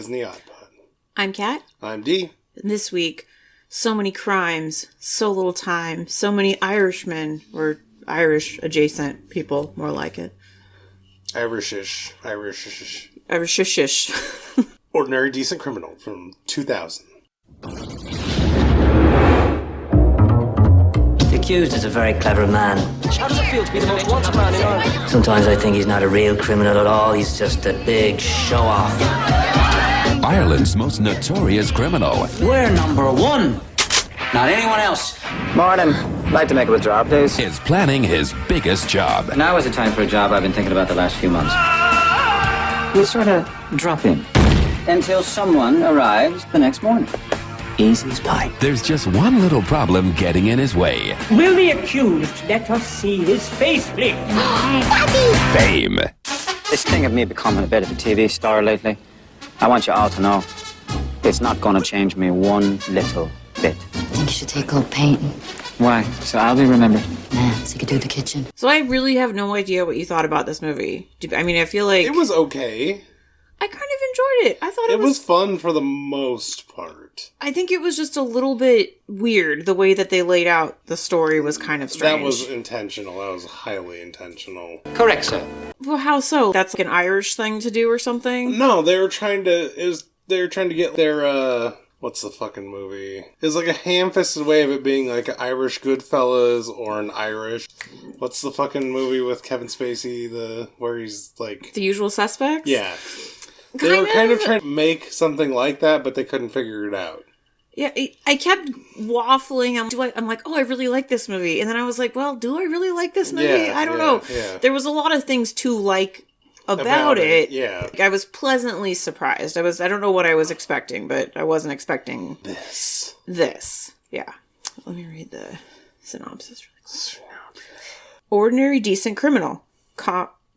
is the Odd Pod. I'm Kat. I'm Dee. And this week, so many crimes, so little time, so many Irishmen, or Irish-adjacent people, more like it. Irishish. Irish-ish. Ordinary Decent Criminal from 2000. The accused is a very clever man. How does it feel to be the most wanted man in Ireland? Sometimes I think he's not a real criminal at all. He's just a big show-off. Ireland's most notorious criminal. We're number one. Not anyone else. Morning. Like to make a withdrawal, please. Is planning his biggest job. Now is the time for a job I've been thinking about the last few months. We'll sort of drop in until someone arrives the next morning. Easy as pie. There's just one little problem getting in his way. Will the accused let us see his face, please? Fame. This thing of me becoming a bit of a TV star lately, I want you all to know, it's not going to change me one little bit. I think you should take up painting. Why? So I'll be remembered. Nah, so you could do the kitchen. So I really have no idea what you thought about this movie. I mean, I feel like... It was okay. I kind of enjoyed it. I thought it was fun for the most part. I think it was just a little bit weird. The way that they laid out the story was kind of strange. That was intentional. That was highly intentional. Correct, sir. Well, how so? That's like an Irish thing to do or something? No, they were trying to get their, what's the fucking movie? It's like a ham-fisted way of it being like an Irish Goodfellas or an Irish... What's the fucking movie with Kevin Spacey, where he's like... The Usual Suspects? Yeah. They were kind of trying to make something like that, but they couldn't figure it out. Yeah, I kept waffling. I'm like, oh, I really like this movie. And then I was like, well, do I really like this movie? Yeah, I don't know. Yeah. There was a lot of things to like about it. Yeah. I was pleasantly surprised. I don't know what I was expecting, but I wasn't expecting this. Yeah. Let me read the synopsis really quick. Ordinary Decent Criminal.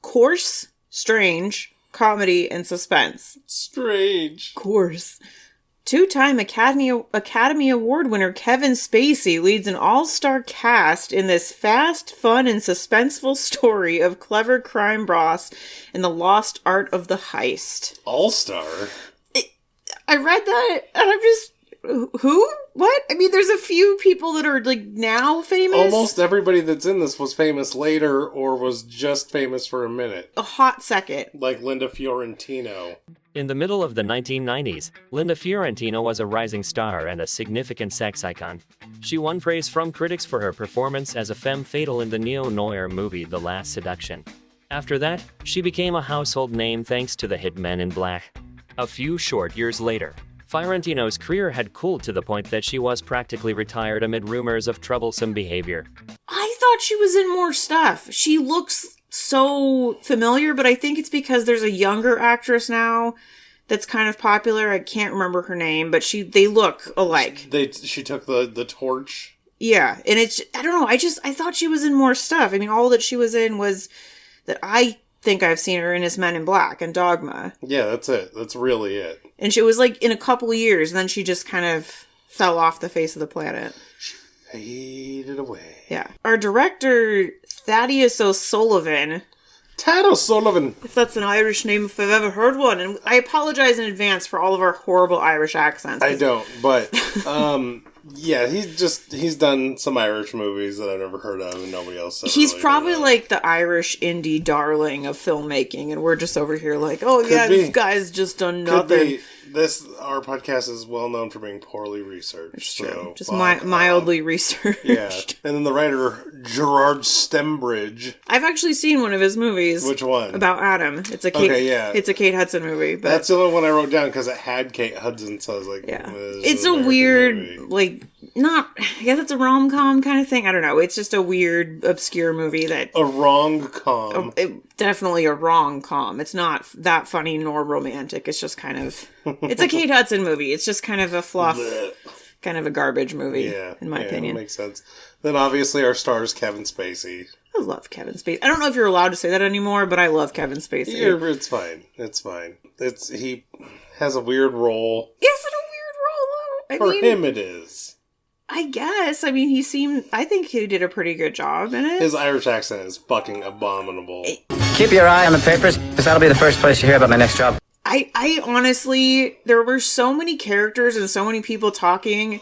Coarse, strange, comedy, and suspense. Strange. Coarse. Two-time Academy Award winner Kevin Spacey leads an all-star cast in this fast, fun, and suspenseful story of clever crime boss and the lost art of the heist. All-star? I read that, and I'm just... Who? What? I mean, there's a few people that are, like, now famous. Almost everybody that's in this was famous later or was just famous for a minute. A hot second. Like Linda Fiorentino. In the middle of the 1990s, Linda Fiorentino was a rising star and a significant sex icon. She won praise from critics for her performance as a femme fatale in the neo-noir movie The Last Seduction. After that, she became a household name thanks to the hit Men in Black. A few short years later, Fiorentino's career had cooled to the point that she was practically retired amid rumors of troublesome behavior. I thought she was in more stuff. She looks so familiar, but I think it's because there's a younger actress now that's kind of popular. I can't remember her name, but they look alike. She took the torch. Yeah, and it's, I don't know, I thought she was in more stuff. I mean, all that she was in was that I think I've seen her in is Men in Black and Dogma. Yeah, that's it. That's really it. And she was like in a couple of years, and then she just kind of fell off the face of the planet. She faded away. Yeah. Our director, Thaddeus O'Sullivan. Tad O'Sullivan. If that's an Irish name, if I've ever heard one. And I apologize in advance for all of our horrible Irish accents. I don't, but, yeah, he's done some Irish movies that I've never heard of and nobody else has. He's really probably like the Irish indie darling of filmmaking, and we're just over here like, oh Could yeah, be. this guy's just done nothing. Our podcast is well known for being poorly researched. It's true. So Just mildly researched. Yeah. And then the writer, Gerard Stembridge. I've actually seen one of his movies. Which one? About Adam. It's a Kate Hudson movie. But that's the only one I wrote down because it had Kate Hudson, so I was like, yeah. It's a weird, movie. Like, not, I guess it's a rom-com kind of thing. I don't know. It's just a weird, obscure movie that... A wrong-com. Definitely a wrong-com. It's not that funny nor romantic. It's just kind of... It's a Kate Hudson movie. It's just kind of a fluff, kind of a garbage movie, in my opinion. That makes sense. Then obviously our star is Kevin Spacey. I love Kevin Spacey. I don't know if you're allowed to say that anymore, but I love Kevin Spacey. Yeah, it's fine. It's fine. He has a weird role. Yes, it's a weird role, though. For him it is. I guess. I mean, I think he did a pretty good job in it. His Irish accent is fucking abominable. Keep your eye on the papers, because that'll be the first place you hear about my next job. I honestly, there were so many characters and so many people talking.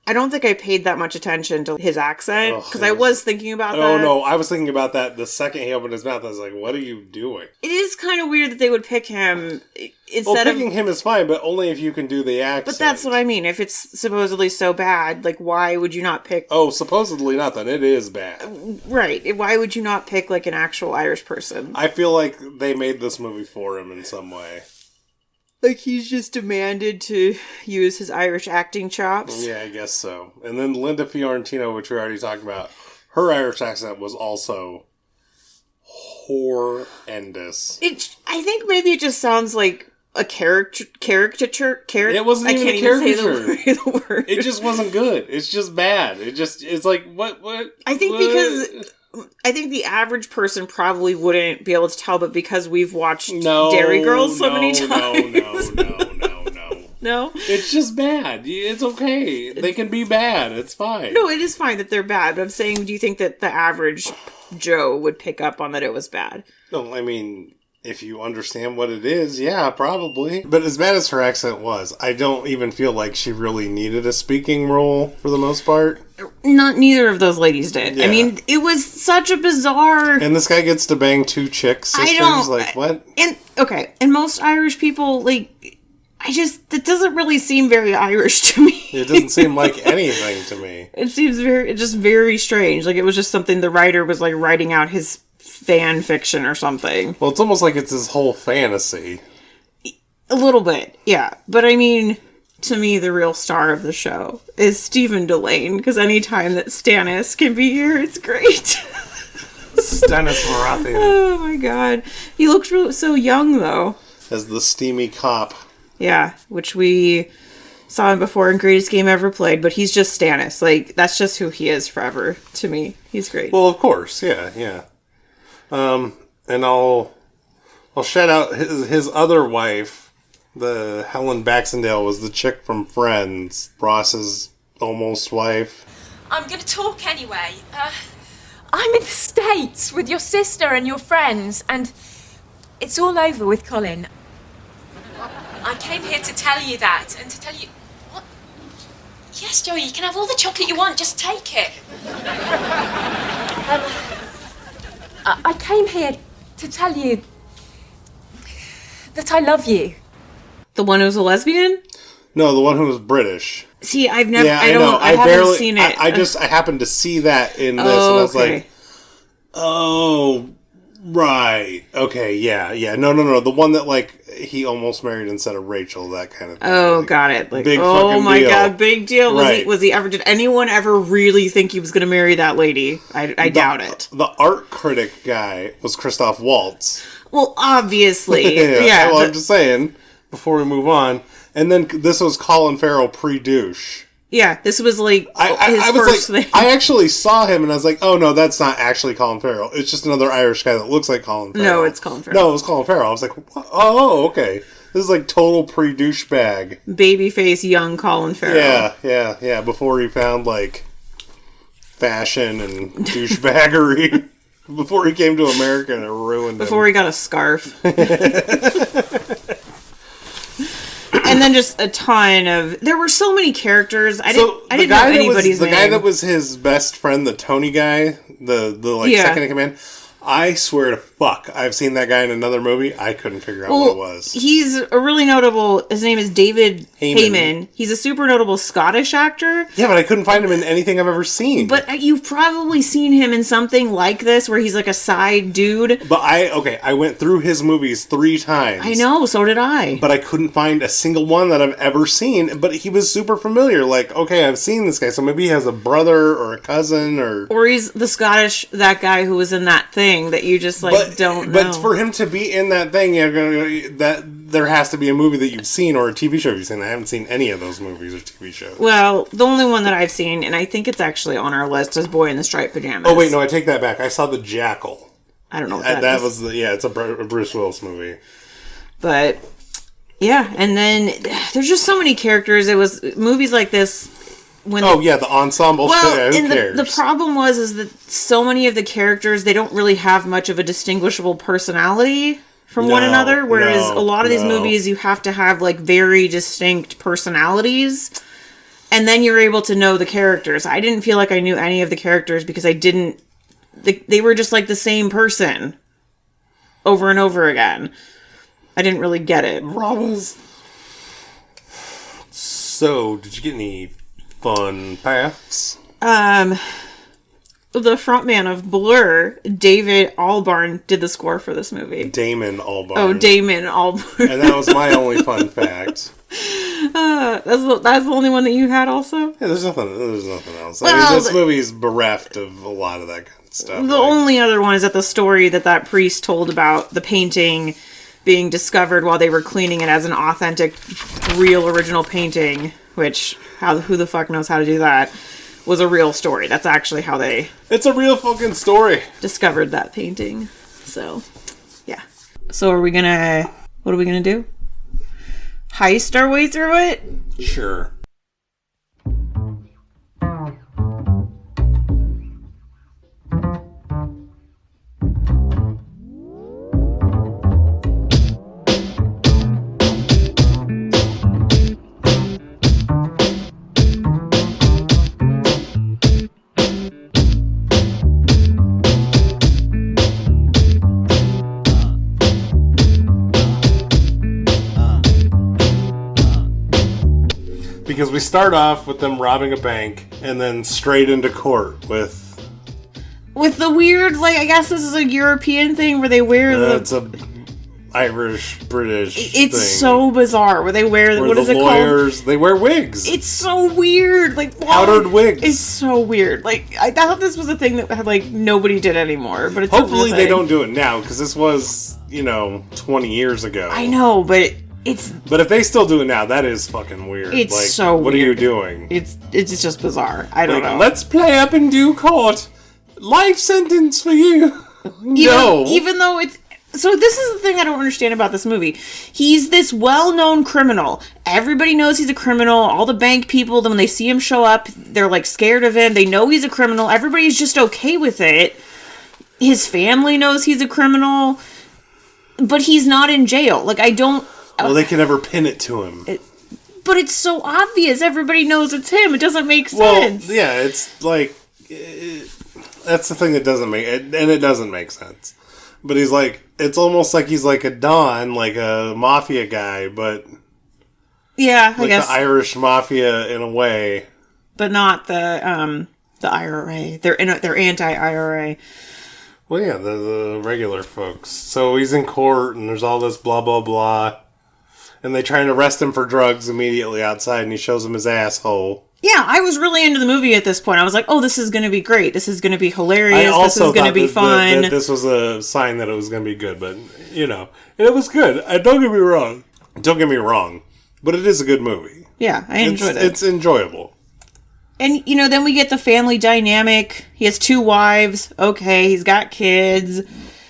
I don't think I paid that much attention to his accent, because I was thinking about that. Oh, no, I was thinking about that the second he opened his mouth. I was like, what are you doing? It is kind of weird that they would pick him instead of... picking him is fine, but only if you can do the accent. But that's what I mean. If it's supposedly so bad, like, why would you not pick... Oh, supposedly not, then. It is bad. Right. Why would you not pick, like, an actual Irish person? I feel like they made this movie for him in some way. Like, he's just demanded to use his Irish acting chops? Yeah, I guess so. And then Linda Fiorentino, which we already talked about, her Irish accent was also horrendous. I think maybe it just sounds like a caricature. It wasn't even a caricature. Say the word. It just wasn't good. It's just bad. It's like, what? I think because... I think the average person probably wouldn't be able to tell, but because we've watched Dairy Girls so many times. No? It's just bad. It's okay. They can be bad. It's fine. No, it is fine that they're bad, but I'm saying, do you think that the average Joe would pick up on that it was bad? No, I mean, if you understand what it is, yeah, probably. But as bad as her accent was, I don't even feel like she really needed a speaking role for the most part. Neither of those ladies did. Yeah. I mean, it was such a bizarre... And this guy gets to bang two chicks sisters? Like, what? And most Irish people, like... it doesn't really seem very Irish to me. It doesn't seem like anything to me. It seems very strange. Like, it was just something the writer was, like, writing out his fan fiction or something. Well, it's almost like it's his whole fantasy. A little bit, yeah. But, I mean, to me, the real star of the show is Stephen Delane, because anytime that Stannis can be here, it's great. Stannis Baratheon. Oh, my God. He looks so young, though. As the steamy cop. Yeah, which we saw him before in Greatest Game Ever Played, but he's just Stannis. Like, that's just who he is forever to me. He's great. Well, of course, yeah. And I'll shout out his other wife, the Helen Baxendale, was the chick from Friends, Ross's almost wife. I'm gonna talk anyway. I'm in the States with your sister and your friends, and it's all over with Colin. I came here to tell you that, and to tell you... What? Yes, Joey, you can have all the chocolate you want, just take it. I came here to tell you that I love you. The one who's a lesbian? No, the one who was British. See, I've never... Yeah, I haven't seen it. I happened to see that in this, and I was like, oh... Right. Okay, yeah. No. The one that, like, he almost married instead of Rachel, that kind of thing. Oh, like, got it. Like, big oh my deal. God, big deal. Right. Did anyone ever really think he was going to marry that lady? I doubt it. The art critic guy was Christoph Waltz. Well, obviously. Yeah. Well, I'm just saying, before we move on. And then this was Colin Farrell pre-douche. Yeah, this was like his first thing. I actually saw him and I was like, oh no, that's not actually Colin Farrell. It's just another Irish guy that looks like Colin Farrell. No, it's Colin Farrell. No, it was Colin Farrell. I was like, oh, okay. This is like total pre-douchebag. Babyface young Colin Farrell. Yeah. Before he found like fashion and douchebaggery. Before he came to America and it ruined him. Before he got a scarf. And then just a ton of... There were so many characters. I didn't know anybody's name. The guy that was his best friend, the Tony guy, the second in command... I swear to fuck, I've seen that guy in another movie. I couldn't figure out what it was. He's a really notable... His name is David Heyman. He's a super notable Scottish actor. Yeah, but I couldn't find him in anything I've ever seen. But you've probably seen him in something like this, where he's like a side dude. But I went through his movies 3 times. I know, so did I. But I couldn't find a single one that I've ever seen. But he was super familiar. Like, okay, I've seen this guy, so maybe he has a brother or a cousin or... Or he's the that guy who was in that thing that you just don't know. But for him to be in that thing, that there has to be a movie that you've seen or a TV show you've seen. I haven't seen any of those movies or TV shows. Well, the only one that I've seen, and I think it's actually on our list, is Boy in the Striped Pajamas. Oh wait, no, I take that back. I saw The Jackal. I don't know what that is. It's a Bruce Willis movie. But yeah, and then there's just so many characters. It was movies like this. The ensemble. Well, who cares? The problem is that so many of the characters, they don't really have much of a distinguishable personality from one another, whereas no, a lot of these no. movies you have to have like very distinct personalities, and then you're able to know the characters. I didn't feel like I knew any of the characters because I didn't. They were just like the same person over and over again. I didn't really get it. Robas. So, did you get any fun facts? The frontman of Blur, David Albarn, did the score for this movie. Damon Albarn. Oh, Damon Albarn. And that was my only fun fact. That's the only one that you had also? Yeah, there's nothing else. Well, I mean, this movie's bereft of a lot of that kind of stuff. The only other one is that the story that priest told about the painting being discovered while they were cleaning it as an authentic, real, original painting, which, who the fuck knows how to do that, was a real story. That's actually how they... It's a real fucking story. ...discovered that painting. So, yeah. So what are we gonna do? Heist our way through it? Sure. Because we start off with them robbing a bank and then straight into court with the weird, like, I guess this is a European thing where they wear it's a Irish British it's thing. So bizarre where they wear what is it lawyers, called? They wear wigs. It's so weird, like powdered wigs. It's so weird. Like I thought this was a thing that had like nobody did anymore, but it's hopefully they don't do it now because this was 20 years ago. I know, but if they still do it now, that is fucking weird. It's like, so what weird. are you doing? It's just bizarre. I don't know. Let's play up and do court. Life sentence for you. No. Even though it's... So this is the thing I don't understand about this movie. He's this well-known criminal. Everybody knows he's a criminal. All the bank people, when they see him show up, they're like scared of him. They know he's a criminal. Everybody's just okay with it. His family knows he's a criminal. But he's not in jail. Like, I don't... Well, they can never pin it to him. But it's so obvious. Everybody knows it's him. It doesn't make sense. Well, yeah, it's like... that's the thing that doesn't make... And it doesn't make sense. But he's like... It's almost like he's like a Don, like a mafia guy, but... Yeah, I guess. Like the Irish mafia in a way. But not the IRA. They're anti-IRA. Well, yeah, the regular folks. So he's in court, and there's all this blah, blah, blah. And they try and arrest him for drugs immediately outside, and he shows them his asshole. Yeah, I was really into the movie at this point. I was like, oh, this is going to be great. This is going to be hilarious. This is going to be fun. That this was a sign that it was going to be good, but, it was good. Don't get me wrong. Don't get me wrong. But it is a good movie. Yeah, I enjoyed it. It's enjoyable. And, then we get the family dynamic. He has 2 wives. Okay, he's got kids.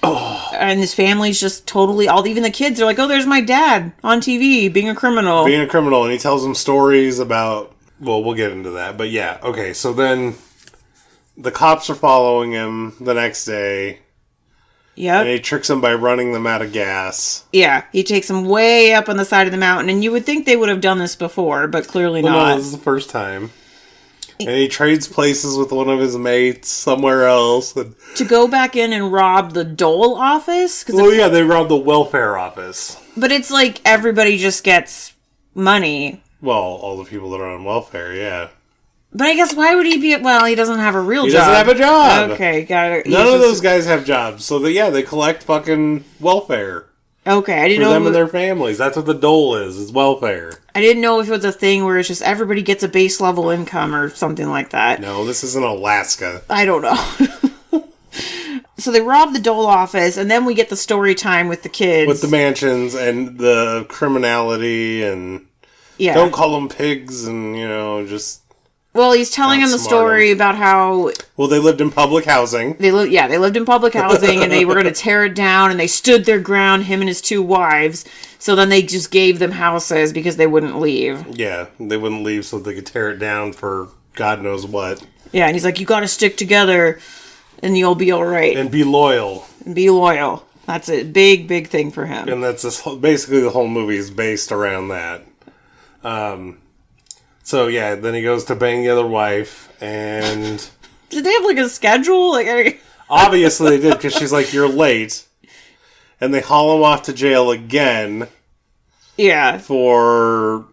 Oh. And his family's just totally... even the kids are like, oh, there's my dad on TV being a criminal. And he tells them stories about... Well, we'll get into that. But yeah, okay, so then the cops are following him the next day. Yep. And he tricks them by running them out of gas. Yeah, he takes them way up on the side of the mountain. And you would think they would have done this before, but clearly not. No, this is the first time. And he trades places with one of his mates somewhere else. To go back in and rob the dole office? Yeah, they robbed the welfare office. But it's like everybody just gets money. Well, all the people that are on welfare, yeah. But I guess why would he be... Well, he doesn't have a real job. He doesn't have a job. Okay, got it. None of those guys have jobs. So, they collect fucking welfare. Okay, I didn't know... For them and their families. That's what the dole is welfare. I didn't know if it was a thing where it's just everybody gets a base level income or something like that. No, this isn't Alaska. I don't know. So they rob the dole office, and then we get the story time with the kids. With the mansions and the criminality and... Yeah. Don't call them pigs and, just... Well, he's telling him the story about how... Well, they lived in public housing. They lived in public housing, and they were going to tear it down, and they stood their ground, him and his 2 wives. So then they just gave them houses because they wouldn't leave. Yeah, they wouldn't leave so they could tear it down for God knows what. Yeah, and he's like, you got to stick together, and you'll be all right. And be loyal. That's a big thing for him. And that's basically the whole movie is based around that. So yeah, then he goes to bang the other wife, and did they have like a schedule? Obviously they did, because she's like, "You're late," and they haul him off to jail again. Yeah. For,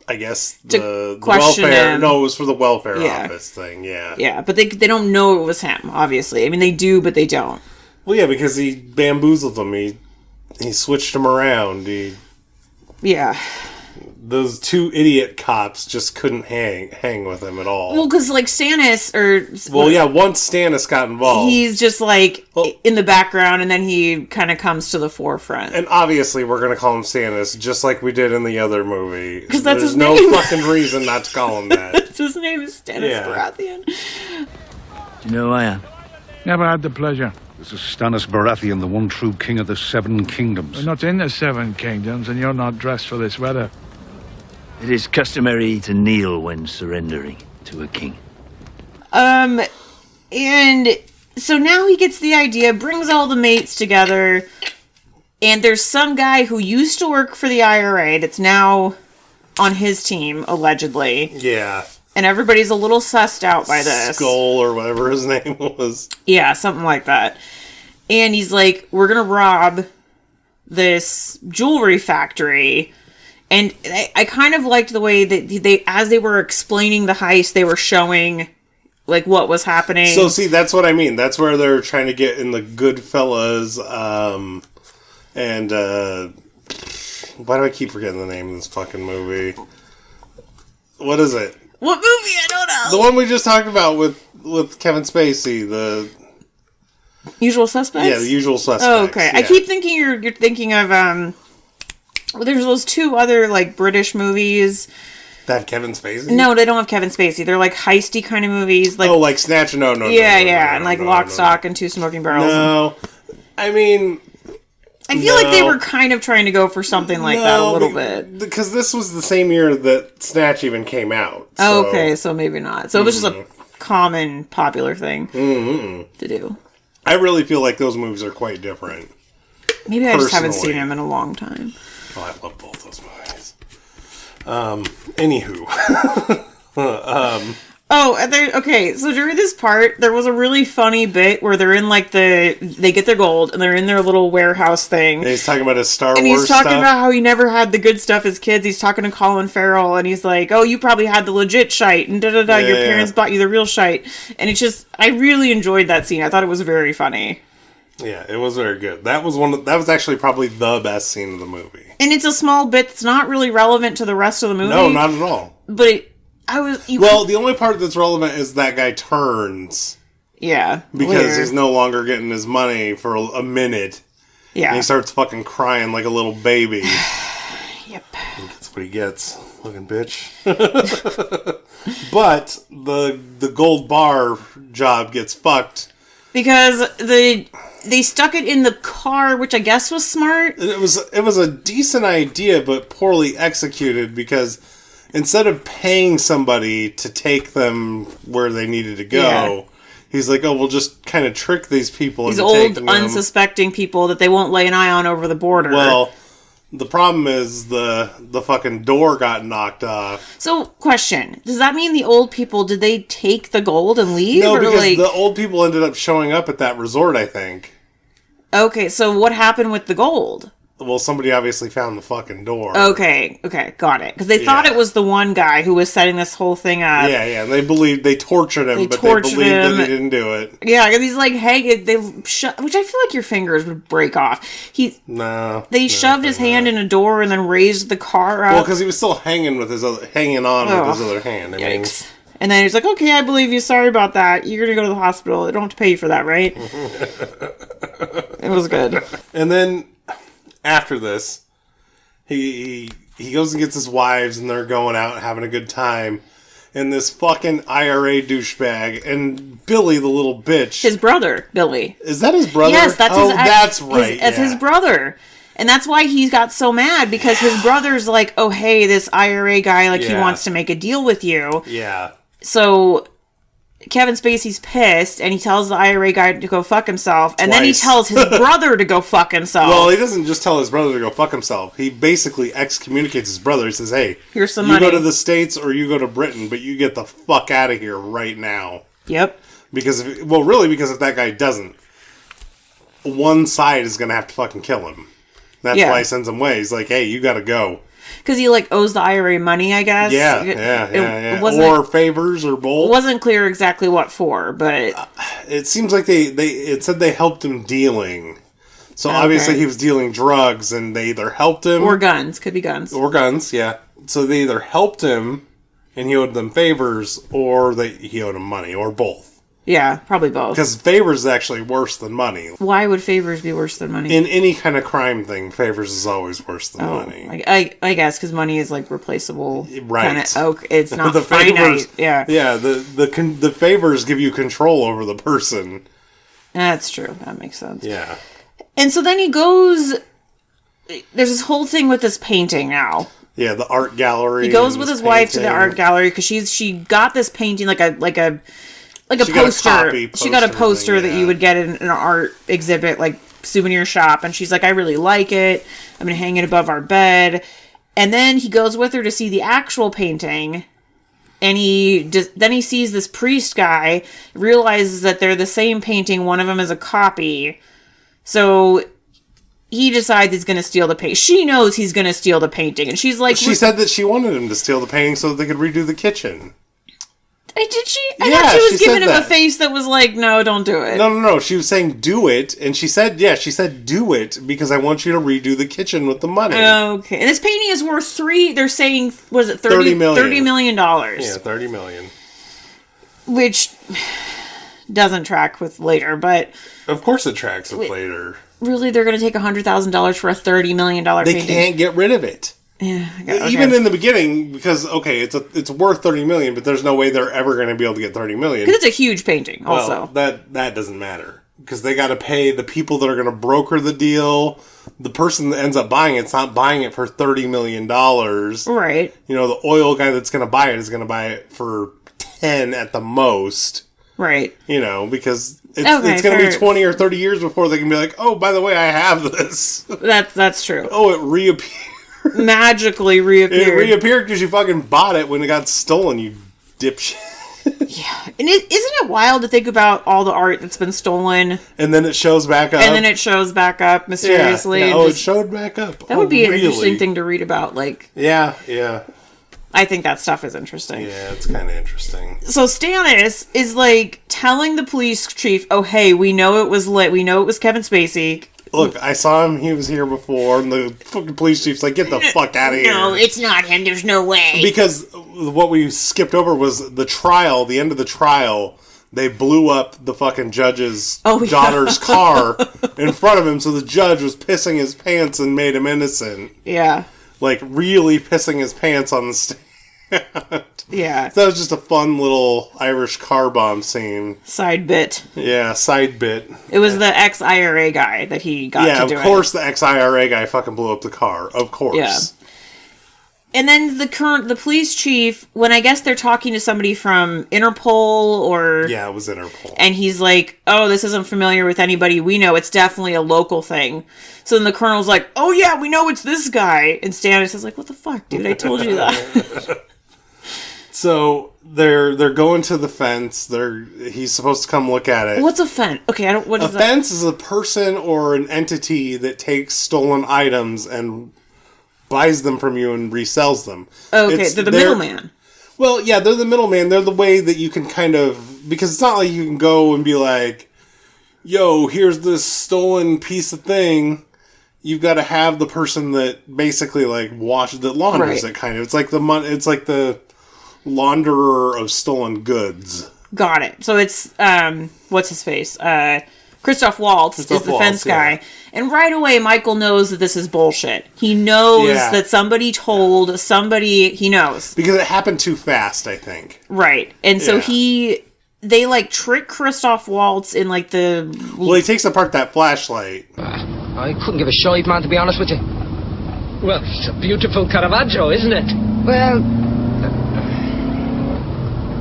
I guess, the welfare. Him. No, it was for the welfare office thing. Yeah. Yeah, but they don't know it was him. Obviously, I mean they do, but they don't. Well, yeah, because he bamboozled them. He switched them around. Yeah. Those two idiot cops just couldn't hang with him at all. Well, because like Stannis once Stannis got involved, he's just like in the background, and then he kind of comes to the forefront. And obviously, we're gonna call him Stannis, just like we did in the other movie. Because that's There's his name. no fucking reason not to call him that. His name is Stannis Baratheon. Do you know who I am? Never had the pleasure. This is Stannis Baratheon, the one true king of the Seven Kingdoms. We're not in the Seven Kingdoms, and you're not dressed for this weather. It is customary to kneel when surrendering to a king. And so now he gets the idea, brings all the mates together, and there's some guy who used to work for the IRA that's now on his team, allegedly. Yeah. And everybody's a little sussed out by this. Skull or whatever his name was. Yeah, something like that. And he's like, we're gonna rob this jewelry factory. And I kind of liked the way that as they were explaining the heist, they were showing, like, what was happening. So, see, that's what I mean. That's where they're trying to get in the Goodfellas, why do I keep forgetting the name of this fucking movie? What is it? What movie? I don't know. The one we just talked about with Kevin Spacey, the Usual Suspects? Yeah, The Usual Suspects. Oh, okay. Yeah. I keep thinking you're thinking of, well, there's those two other, like, British movies. That have Kevin Spacey? No, they don't have Kevin Spacey. They're, like, heisty kind of movies. Like, like Snatch? No. And, like, Lock, Stock, and Two Smoking Barrels. No. I mean... I feel like they were kind of trying to go for something like that a little bit. Because this was the same year that Snatch even came out. So. Oh, okay, so maybe not. So it was just a common, popular thing to do. I really feel like those movies are quite different. Maybe I just haven't seen them in a long time. Oh, I love both those movies. Anywho. Okay, so during this part, there was a really funny bit where they're in, like, they get their gold, and they're in their little warehouse thing. And he's talking about his Star Wars stuff. And he's talking stuff. about how he never had the good stuff as kids. He's talking to Colin Farrell, and he's like, oh, you probably had the legit shite, and da-da-da, your parents bought you the real shite. And it's just, I really enjoyed that scene. I thought it was very funny. Yeah, it was very good. That was actually probably the best scene of the movie. And it's a small bit that's not really relevant to the rest of the movie. No, not at all. But the only part that's relevant is that guy turns. Yeah. Because he's no longer getting his money for a minute. Yeah. And he starts fucking crying like a little baby. Yep. He gets what he gets. Fucking bitch. But the gold bar job gets fucked. Because they stuck it in the car, which I guess was smart. It was a decent idea, but poorly executed, because instead of paying somebody to take them where they needed to go, he's like, oh, we'll just kind of trick these people into taking them. These old, unsuspecting people that they won't lay an eye on over the border. Well, the problem is the fucking door got knocked off. So, question. Does that mean the old people, did they take the gold and leave? No, because the old people ended up showing up at that resort, I think. Okay, so what happened with the gold? Well, somebody obviously found the fucking door. Okay, got it. Because they thought it was the one guy who was setting this whole thing up. Yeah, and they tortured him, but they believed that he didn't do it. Yeah, because he's like, hey, which I feel like your fingers would break off. They shoved his hand in a door and then raised the car up. Well, because he was still hanging on with his other hand. Yikes. And then he's like, okay, I believe you. Sorry about that. You're going to go to the hospital. I don't have to pay you for that, right? It was good. And then after this, he goes and gets his wives, and they're going out having a good time. And this fucking IRA douchebag and Billy, the little bitch. His brother, Billy. Is that his brother? Yes, that's that's right. That's his brother. And that's why he got so mad, because his brother's like, oh, hey, this IRA guy, he wants to make a deal with you. Yeah. So Kevin Spacey's pissed, and he tells the IRA guy to go fuck himself, and then he Twice. tells his brother to go fuck himself. Well, he doesn't just tell his brother to go fuck himself. He basically excommunicates his brother. He says, hey, here's some you money. go to the States or you go to Britain, but you get the fuck out of here right now. Yep. Because, if that guy doesn't, one side is going to have to fucking kill him. That's why he sends him away. He's like, hey, you got to go. Because he, like, owes the IRA money, I guess. Yeah. It or favors or both. It wasn't clear exactly what for, but... it seems like it said they helped him dealing. So obviously he was dealing drugs, and they either helped him... Or guns. Could be guns. Or guns, yeah. So they either helped him, and he owed them favors, or he owed him money, or both. Yeah, probably both. Because favors is actually worse than money. Why would favors be worse than money? In any kind of crime thing, favors is always worse than money. I guess, because money is, like, replaceable. Right. It's not the finite. favors, Yeah. Yeah, the favors give you control over the person. That's true. That makes sense. Yeah. And so then he goes... There's this whole thing with this painting now. Yeah, the art gallery. He goes with his wife to the art gallery because she got this painting like a poster. She got a poster that you would get in an art exhibit, like souvenir shop, and she's like, I really like it. I'm gonna hang it above our bed. And then he goes with her to see the actual painting, and then he sees this priest guy, realizes that they're the same painting. One of them is a copy, so he decides he's gonna steal the painting. She knows he's gonna steal the painting, and she's like, she said that she wanted him to steal the painting so that they could redo the kitchen. Did she? I thought she was giving him a face that was like, no, don't do it. No. She was saying, do it. And she said, do it because I want you to redo the kitchen with the money. Okay. And this painting is worth they're saying, was it $30 million? $30 million. Yeah, $30 million. Which doesn't track with later, but... Of course it tracks with later. Really, they're going to take $100,000 for a $30 million painting? They can't get rid of it. Yeah, okay. Even in the beginning, because it's worth $30 million, but there's no way they're ever going to be able to get $30 million. Because it's a huge painting, also. Well, that doesn't matter because they got to pay the people that are going to broker the deal. The person that ends up buying it's not buying it for $30 million, right? You know, the oil guy that's going to buy it is going to buy it for 10 at the most, right? You know, because it's going to be 20 or 30 years before they can be like, oh, by the way, I have this. That's true. Oh, it reappeared. Magically reappeared. It reappeared because you fucking bought it when it got stolen, you dipshit. Yeah. And isn't it wild to think about all the art that's been stolen? And then it shows back up. And then it shows back up mysteriously. Yeah. It showed back up. That would be an interesting thing to read about. Like, yeah. I think that stuff is interesting. Yeah, it's kind of interesting. So Stannis is like telling the police chief, oh, hey, we know it was lit. We know it was Kevin Spacey. Look, I saw him. He was here before. And the fucking police chief's like, get the fuck out of here. No, it's not him. There's no way. Because what we skipped over was the trial, the end of the trial. They blew up the fucking judge's daughter's car in front of him. So the judge was pissing his pants and made him innocent. Yeah. Like, really pissing his pants on the stand. Yeah. So that was just a fun little Irish car bomb scene. Side bit. Yeah, side bit. It was the ex-IRA guy that he got to do it. Yeah, of course the ex-IRA guy fucking blew up the car. Of course. Yeah. And then the police chief, when I guess they're talking to somebody from Interpol or... Yeah, it was Interpol. And he's like, oh, this isn't familiar with anybody we know. It's definitely a local thing. So then the colonel's like, oh yeah, we know it's this guy. And Stannis is like, what the fuck, dude? I told you that. So they're going to the fence. He's supposed to come look at it. What's a fence? Okay, what is that? A fence is a person or an entity that takes stolen items and buys them from you and resells them. Okay, they're the middleman. Well, yeah, they're the middleman. They're the way that you can kind of... Because it's not like you can go and be like, yo, here's this stolen piece of thing. You've got to have the person that basically like launders it, kind of. It's like the launderer of stolen goods. Got it. So it's what's his face? Christoph Waltz is the fence guy. And right away Michael knows that this is bullshit. He knows that somebody told somebody he knows. Because it happened too fast, I think. Right. And so they like trick Christoph Waltz in like the... Well, he takes apart that flashlight. I couldn't give a shite, man, to be honest with you. Well, it's a beautiful Caravaggio, isn't it? Well...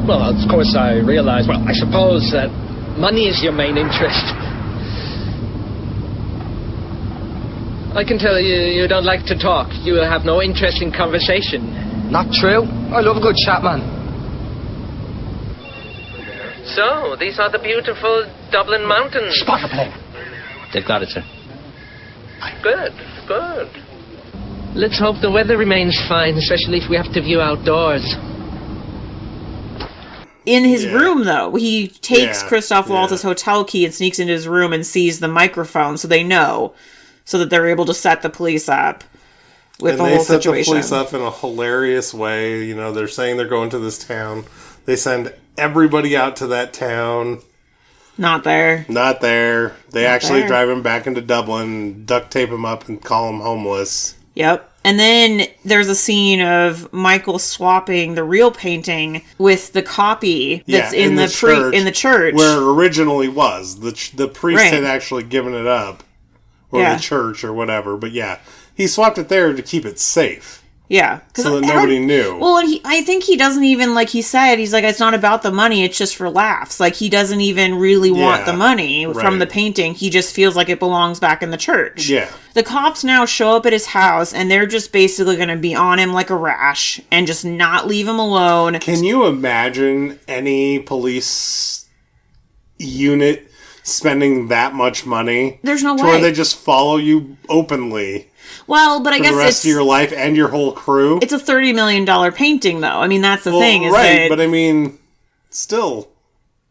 Well, of course I realize, I suppose that money is your main interest. I can tell you don't like to talk. You have no interest in conversation. Not true. I love a good chat, man. So, these are the beautiful Dublin mountains. Spot the plane. They've got it, sir. Good, good. Let's hope the weather remains fine, especially if we have to view outdoors. In his room, though, he takes Christoph Waltz's hotel key and sneaks into his room and sees the microphone, so they know, so that they're able to set the police up with the whole situation. They set the police up in a hilarious way. You know, they're saying they're going to this town. They send everybody out to that town. Not there. They actually drive him back into Dublin, duct tape him up, and call him homeless. Yep. And then there's a scene of Michael swapping the real painting with the copy that's in the church. Where it originally was. The priest had actually given it up. Or the church or whatever. But yeah, he swapped it there to keep it safe. Yeah. So that nobody knew. Well, and I think he doesn't even, like he said, he's like, it's not about the money, it's just for laughs. Like, he doesn't even really want the money from the painting. He just feels like it belongs back in the church. Yeah. The cops now show up at his house, and they're just basically going to be on him like a rash and just not leave him alone. Can you imagine any police unit spending that much money? There's no way. Where they just follow you openly. Well, but I guess for the rest of your life and your whole crew. It's a $30 million painting, though. I mean, that's the thing. Is right, but I mean, still.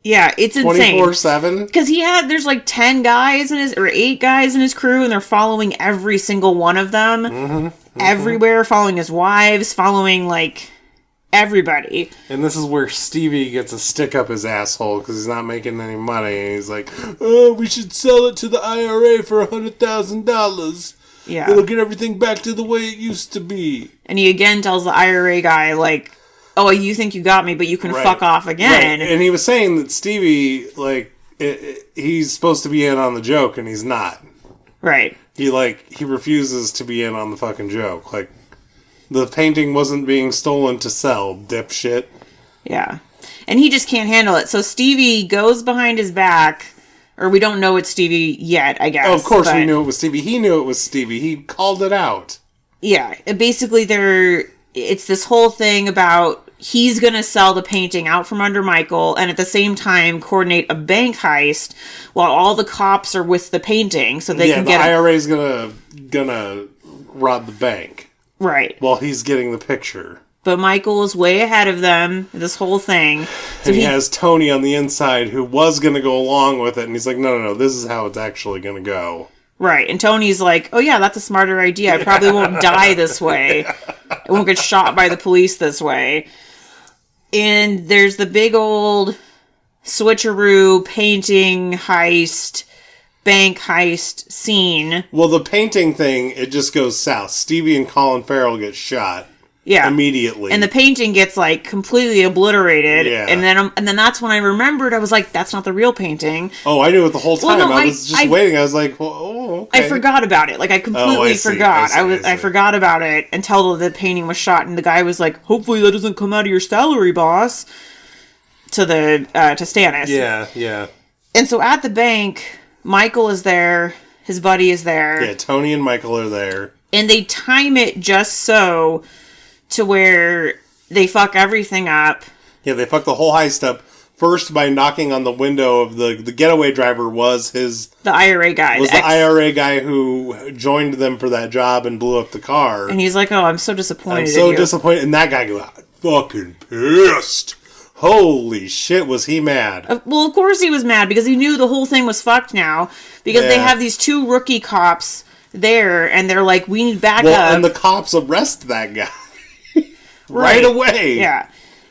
Yeah, it's insane. 24/7? Because there's like 10 guys or 8 guys in his crew, and they're following every single one of them. Everywhere, following his wives, following, like, everybody. And this is where Stevie gets a stick up his asshole because he's not making any money. And he's like, oh, we should sell it to the IRA for $100,000. Yeah. It'll get everything back to the way it used to be. And he again tells the IRA guy, like, oh, you think you got me, but you can fuck off again. Right. And he was saying that Stevie, like, he's supposed to be in on the joke, and he's not. Right. He refuses to be in on the fucking joke. Like, the painting wasn't being stolen to sell, dipshit. Yeah. And he just can't handle it. So Stevie goes behind his back. Or we don't know it's Stevie yet, I guess. Oh, of course we knew it was Stevie. He knew it was Stevie. He called it out. Yeah. Basically, it's this whole thing about he's going to sell the painting out from under Michael and at the same time coordinate a bank heist while all the cops are with the painting so they can get... the IRA's gonna rob the bank. Right. While he's getting the picture. But Michael is way ahead of them, this whole thing. So and he has Tony on the inside who was going to go along with it. And he's like, no, this is how it's actually going to go. Right. And Tony's like, oh yeah, that's a smarter idea. I probably won't die this way. I won't get shot by the police this way. And there's the big old switcheroo painting heist, bank heist scene. Well, the painting thing, it just goes south. Stevie and Colin Farrell get shot. Yeah. Immediately. And the painting gets, like, completely obliterated. Yeah. And then that's when I remembered, I was like, that's not the real painting. Oh, I knew it the whole time. Well, no, I was just waiting. I was like, okay. I forgot about it. Like, I completely forgot. I forgot about it until the painting was shot. And the guy was like, hopefully that doesn't come out of your salary, boss. To Stannis. Yeah, yeah. And so at the bank, Michael is there. His buddy is there. Yeah, Tony and Michael are there. And they time it just so... to where they fuck everything up. Yeah, they fuck the whole heist up. First by knocking on the window of the getaway driver was the IRA guy. Was the IRA guy who joined them for that job and blew up the car. And he's like, oh, I'm so disappointed I'm so disappointed. And that guy got fucking pissed. Holy shit, was he mad. Well, of course he was mad because he knew the whole thing was fucked now. Because they have these 2 rookie cops there and they're like, we need backup. Well, and the cops arrest that guy. Right away. Yeah.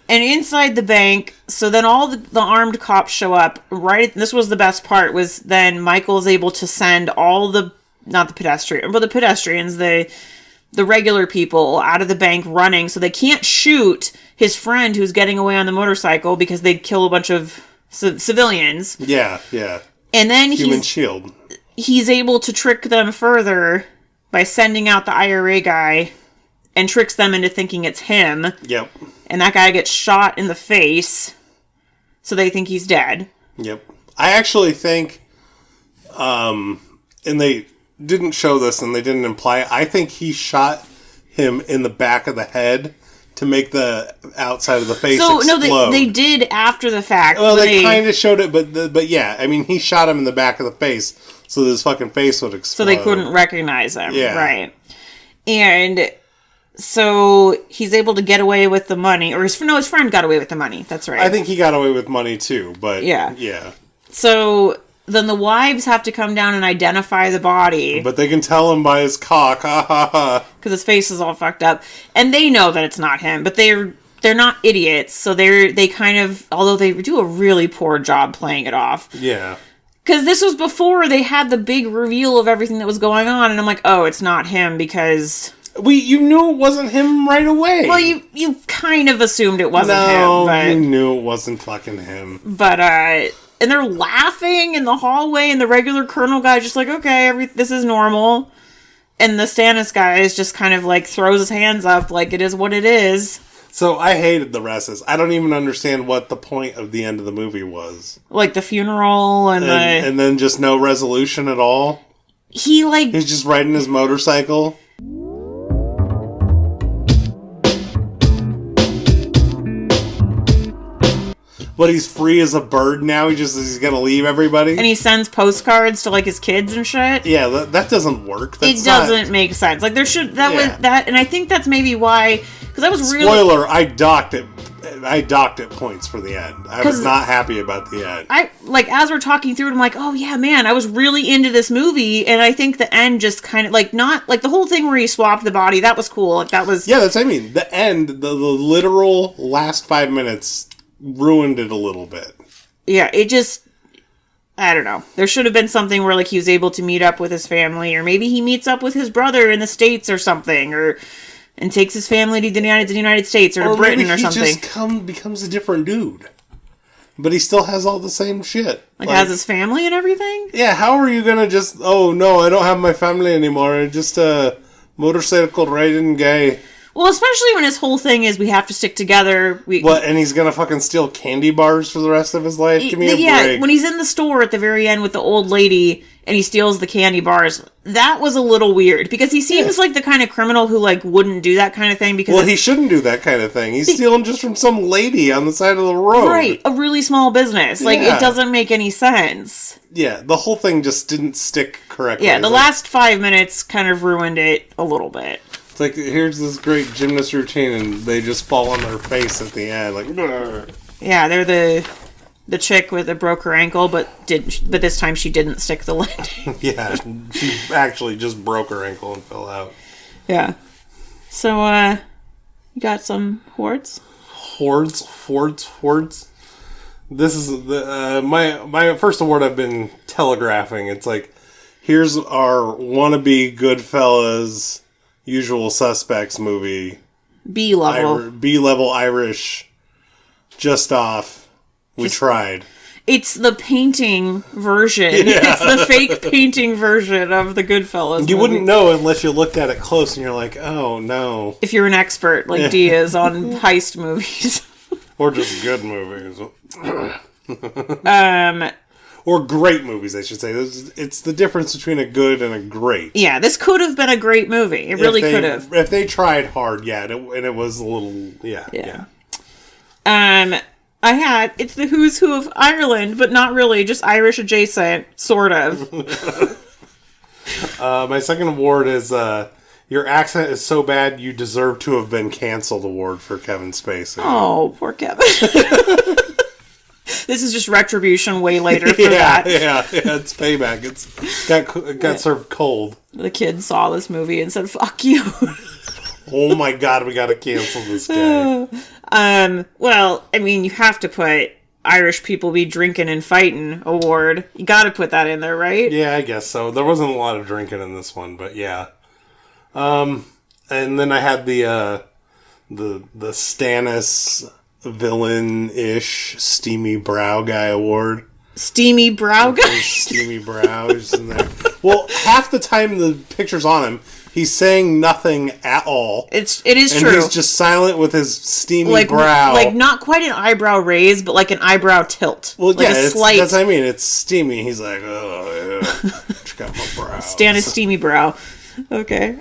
And inside the bank, so then all the armed cops show up. Right. This was the best part, was then Michael is able to send all the pedestrians, the regular people out of the bank running. So they can't shoot his friend who's getting away on the motorcycle because they'd kill a bunch of civilians. Yeah, yeah. And then Human shield. He's able to trick them further by sending out the IRA guy and tricks them into thinking it's him. Yep. And that guy gets shot in the face. So they think he's dead. Yep. I actually think, and they didn't show this and they didn't imply it, I think he shot him in the back of the head to make the outside of the face explode. No, they did after the fact. Well, they kind of showed it, but yeah, I mean, he shot him in the back of the face, so his fucking face would explode. So they couldn't recognize him. Yeah. Right. And so he's able to get away with the money, or his friend got away with the money. That's right. I think he got away with money too, but yeah. So then the wives have to come down and identify the body. But they can tell him by his cock, because his face is all fucked up, and they know that it's not him. But they're not idiots, so they kind of, although they do a really poor job playing it off. Yeah. Because this was before they had the big reveal of everything that was going on, and I'm like, oh, it's not him because you knew it wasn't him right away. Well, you kind of assumed it wasn't him. No, But you knew it wasn't fucking him. But and they're laughing in the hallway, and the regular Colonel guy's just like, okay, this is normal. And the Stannis guy is just kind of like throws his hands up like it is what it is. So I hated the rest of this. I don't even understand what the point of the end of the movie was. Like the funeral and then just no resolution at all. He's just riding his motorcycle. But he's free as a bird now. He's gonna leave everybody, and he sends postcards to like his kids and shit. Yeah, that doesn't work. It doesn't make sense. Like there should was that, and I think that's maybe why. Because I was really spoiler. I docked it points for the end. I was not happy about the end. I like as we're talking through it, I'm like, oh yeah, man, I was really into this movie, and I think the end just kind of like not like the whole thing where he swapped the body. That was cool. Like that was that's what I mean. The end, the literal last 5 minutes. Ruined it a little bit. Yeah, it just I don't know. There should have been something where like he was able to meet up with his family, or maybe he meets up with his brother in the States or something, and takes his family to the United States or to Britain or something. Maybe he just becomes a different dude. But he still has all the same shit. Like has his family and everything? Yeah, how are you gonna just oh no, I don't have my family anymore. I'm just a motorcycle riding guy. Well, especially when his whole thing is we have to stick together. And he's gonna fucking steal candy bars for the rest of his life? Give me a break. When he's in the store at the very end with the old lady and he steals the candy bars, that was a little weird because he seems like the kind of criminal who like wouldn't do that kind of thing. Because he shouldn't do that kind of thing. He's stealing just from some lady on the side of the road, right? A really small business. Like it doesn't make any sense. Yeah, the whole thing just didn't stick correctly. Yeah, the last 5 minutes kind of ruined it a little bit. It's like, here's this great gymnast routine, and they just fall on their face at the end, like. Bleh. Yeah, they're the chick with a broke her ankle, but this time she didn't stick the landing. Yeah, she actually just broke her ankle and fell out. Yeah. So, you got some hordes? Hordes. This is my first award I've been telegraphing. It's like, here's our wannabe Goodfellas. Usual Suspects movie. B-level Irish. Just off. We tried. It's the painting version. Yeah. It's the fake painting version of the Goodfellas movie. You wouldn't know unless you looked at it close and you're like, oh no. If you're an expert like D is on heist movies. Or just good movies. Or great movies, I should say. It's the difference between a good and a great. Yeah, this could have been a great movie. It really could have. If they tried hard, and it was a little, yeah. It's the who's who of Ireland, but not really, just Irish adjacent, sort of. My second award is, your accent is so bad you deserve to have been canceled award for Kevin Spacey. Oh, poor Kevin. This is just retribution way later for that. Yeah, it's payback. It got served cold. The kid saw this movie and said, fuck you. Oh my god, we gotta cancel this guy. Well, I mean, you have to put Irish people be drinking and fighting award. You gotta put that in there, right? Yeah, I guess so. There wasn't a lot of drinking in this one, but yeah. And then I had the Stannis villain-ish Steamy Brow Guy award. Steamy Brow Guy? Steamy Brow is in there. Well, half the time the picture's on him, he's saying nothing at all. It is and true. He's just silent with his steamy brow. Like, not quite an eyebrow raise, but like an eyebrow tilt. Well, like yeah, a slight... that's what I mean. It's steamy. He's like, oh, yeah. Check out my brow. Stan is steamy brow. Okay.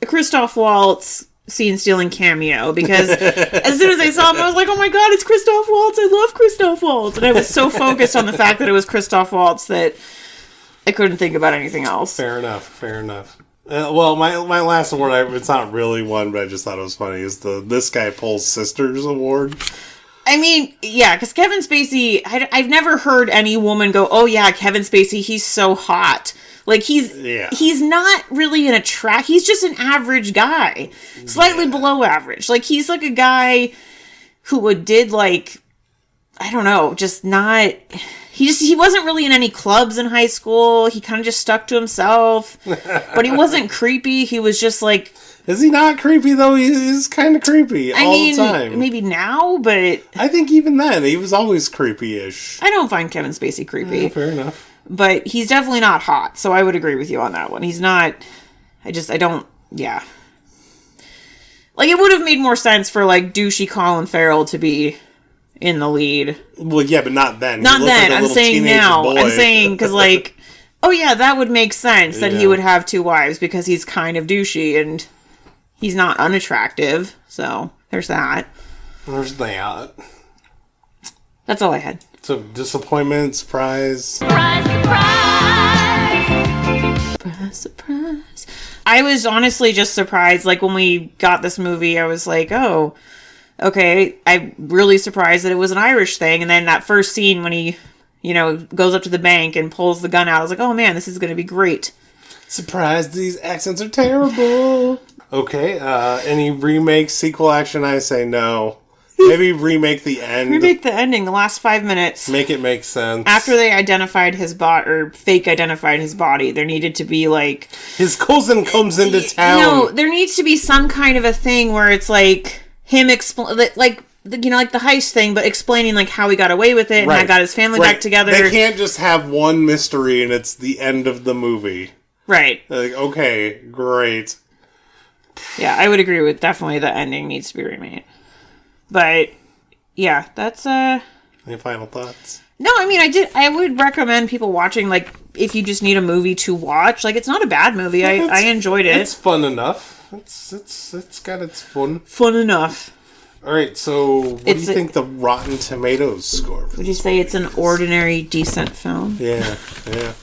Christoph Waltz scene stealing cameo, because as soon as I saw him, I was like, oh my god, it's Christoph Waltz. I love Christoph Waltz. And I was so focused on the fact that it was Christoph Waltz that I couldn't think about anything else. Fair enough. Well, my last award, it's not really one, but I just thought it was funny, is the This Guy Pulls Sisters award. I mean, yeah, because Kevin Spacey, I've never heard any woman go, oh yeah, Kevin Spacey, he's so hot. Like, he's not really he's just an average guy. Slightly below average. Like, he's like a guy who did, like, I don't know, just not... He wasn't really in any clubs in high school. He kind of just stuck to himself. But he wasn't creepy. He was just like... Is he not creepy, though? He's kind of creepy all the time. Maybe now, but... I think even then, he was always creepy-ish. I don't find Kevin Spacey creepy. Yeah, fair enough. But he's definitely not hot, so I would agree with you on that one. He's not... I don't... Yeah. Like, it would have made more sense for, like, douchey Colin Farrell to be in the lead. Well, yeah, but not then. Not then. Like I'm saying now. Boy. I'm saying, because, like... Oh, yeah, that would make sense that he would have two wives, because he's kind of douchey, and he's not unattractive. So, there's that. There's that. That's all I had. So, disappointment, surprise. Surprise, surprise. I was honestly just surprised. Like, when we got this movie, I was like, oh, okay. I'm really surprised that it was an Irish thing. And then that first scene when he, goes up to the bank and pulls the gun out, I was like, oh man, this is going to be great. Surprised these accents are terrible. Okay, any remake, sequel action, I say no. Maybe remake the end. Remake the ending, the last 5 minutes. Make it make sense. After they identified his body, or fake identified his body, there needed to be like... His cousin comes into town. No, there needs to be some kind of a thing where it's like him like the heist thing, but explaining like how he got away with it and how he got his family back together. They can't just have one mystery and it's the end of the movie. Right. Like, okay, great. Yeah, I would agree with definitely the ending needs to be remade. But, yeah, that's, Any final thoughts? No, I mean, I would recommend people watching, like, if you just need a movie to watch. Like, it's not a bad movie. Yeah, I enjoyed it. It's fun enough. It's got its fun. Fun enough. Alright, so what do you think the Rotten Tomatoes score for Would you say it's an ordinary, decent film? Yeah, I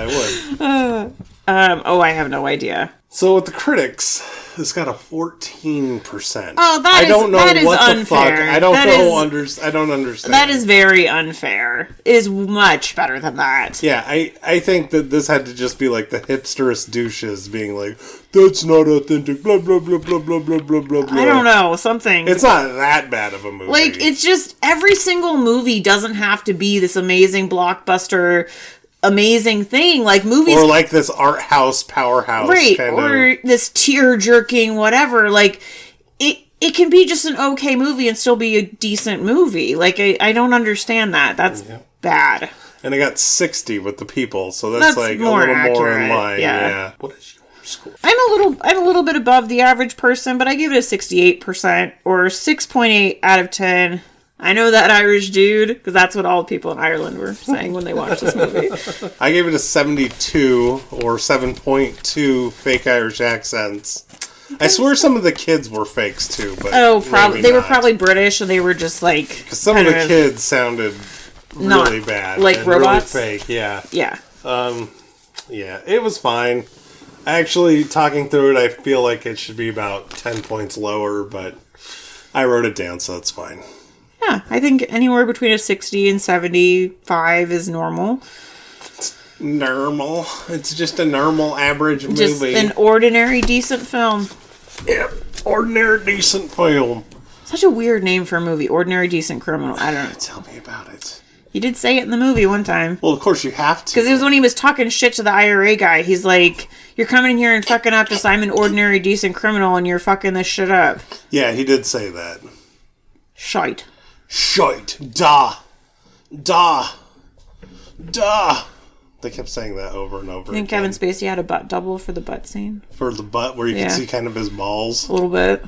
would. I have no idea. So with the critics, it's got a 14%. Oh, that is unfair. I don't understand. That is very unfair. It is much better than that. Yeah, I think that this had to just be like the hipsterest douches being like, that's not authentic, blah, blah, blah, blah, blah, blah, blah, blah, blah. I don't know, something. It's not that bad of a movie. Like, it's just, every single movie doesn't have to be this amazing blockbuster amazing thing, like movies, or like this art house powerhouse, right? Or this tear jerking whatever. Like it can be just an okay movie and still be a decent movie. Like I don't understand that. That's bad. And I got 60 with the people, so that's like a little more in line. Yeah. What is your score? I'm a little bit above the average person, but I give it a 68% or 6.8 out of 10. I know that Irish dude, because that's what all people in Ireland were saying when they watched this movie. I gave it a 72 or 7.2 fake Irish accents. I swear some of the kids were fakes too, but probably they were probably British, and they were just like, because some of the kids sounded really bad, like robots. Really fake, yeah. Yeah, it was fine. Actually, talking through it, I feel like it should be about 10 points lower, but I wrote it down, so it's fine. Yeah, I think anywhere between a 60 and 75 is normal. Normal. It's just a normal average movie. Just an ordinary decent film. Yep, ordinary decent film. Such a weird name for a movie. Ordinary decent criminal. I don't know. Tell me about it. He did say it in the movie one time. Well, of course you have to. Because it was when he was talking shit to the IRA guy. He's like, you're coming in here and fucking up this, I'm an ordinary decent criminal and you're fucking this shit up. Yeah, he did say that. Shite. Shite. Da. They kept saying that over and over I think again. Kevin Spacey had a butt double for the butt scene. For the butt, where you can see kind of his balls? A little bit.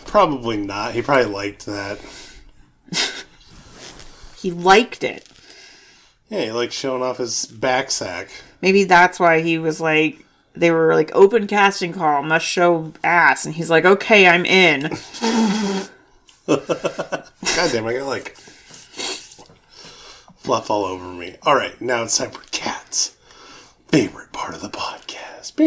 Probably not. He probably liked that. He liked it. Yeah, he liked showing off his back sack. Maybe that's why he was like, they were like, open casting call, must show ass. And he's like, okay, I'm in. God damn, I got like fluff all over me. Alright, now it's time for Kat's favorite part of the podcast.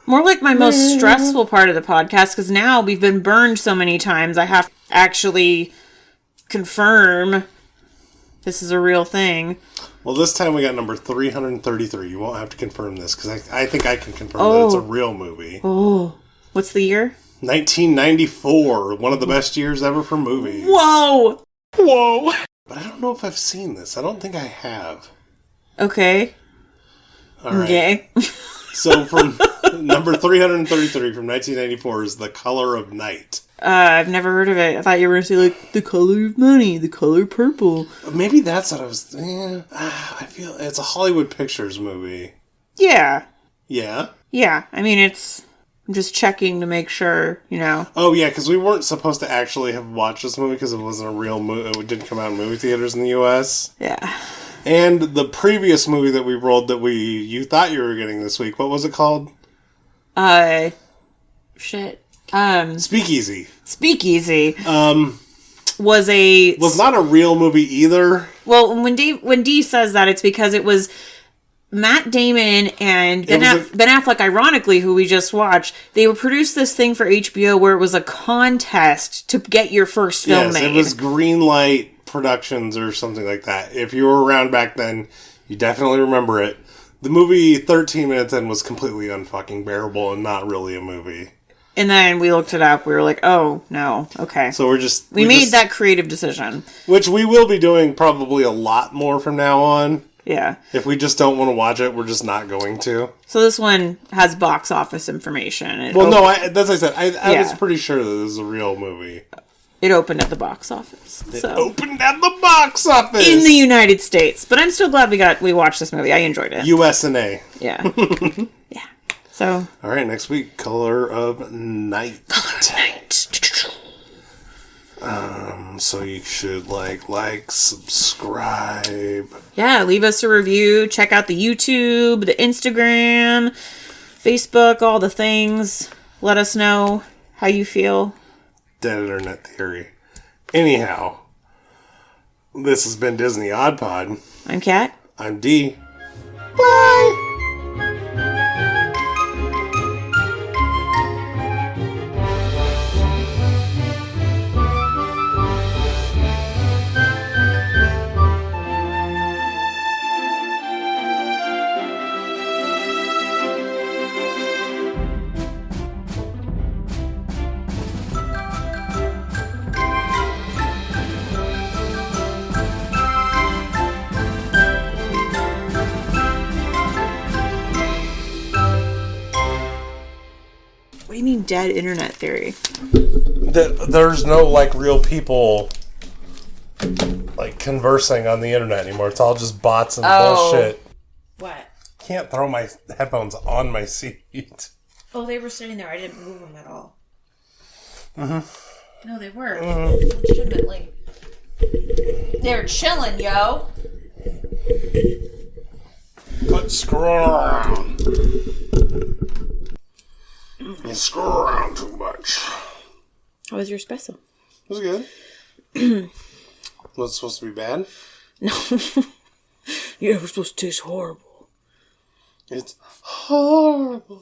More like my most stressful part of the podcast, because now we've been burned so many times, I have to actually confirm this is a real thing. Well, this time we got number 333. You won't have to confirm this, because I think I can confirm that it's a real movie. Oh. What's the year? 1994. One of the best years ever for movies. Whoa! Whoa! But I don't know if I've seen this. I don't think I have. Okay. All right. Okay. So from number 333 from 1994 is The Color of Night. I've never heard of it. I thought you were going to say, like, The Color of Money, The Color Purple. Maybe that's what I was... I feel... It's a Hollywood Pictures movie. Yeah. Yeah? Yeah. I mean, I'm just checking to make sure, you know. Oh, yeah, because we weren't supposed to actually have watched this movie because it wasn't a real movie. It didn't come out in movie theaters in the U.S. Yeah. And the previous movie that we rolled that you thought you were getting this week, what was it called? Shit. Speakeasy. Speakeasy. Was not a real movie either. Well, when Dee says that, it's because it was Matt Damon and Ben Affleck, ironically, who we just watched. They produced this thing for HBO where it was a contest to get your first film made. It was Greenlight Productions or something like that. If you were around back then, you definitely remember it. The movie 13 minutes in was completely unfucking bearable and not really a movie. And then we looked it up. We were like, oh, no. Okay. So we made that creative decision. Which we will be doing probably a lot more from now on. Yeah. If we just don't want to watch it, we're just not going to. So this one has box office information. As I said, I was pretty sure that this is a real movie. It opened at the box office. Opened at the box office! In the United States. But I'm still glad we watched this movie. I enjoyed it. US and A. Yeah. Yeah. So. All right, next week, Color of Night. Color of Night. So you should like, subscribe. Yeah, leave us a review. Check out the YouTube, the Instagram, Facebook, all the things. Let us know how you feel. Dead Internet Theory. Anyhow, this has been Disney Odd Pod. I'm Kat. I'm Dee. Bye! What do you mean dead internet theory? There's no real people conversing on the internet anymore. It's all just bots and bullshit. What? Can't throw my headphones on my seat. Oh, they were sitting there. I didn't move them at all. Mm-hmm. No, they were. Legitimately. They were chilling, yo. Quit screwing around. You screw around too much. How was your espresso? It was good. Was it supposed to be bad? No. Yeah, it was supposed to taste horrible. It's horrible.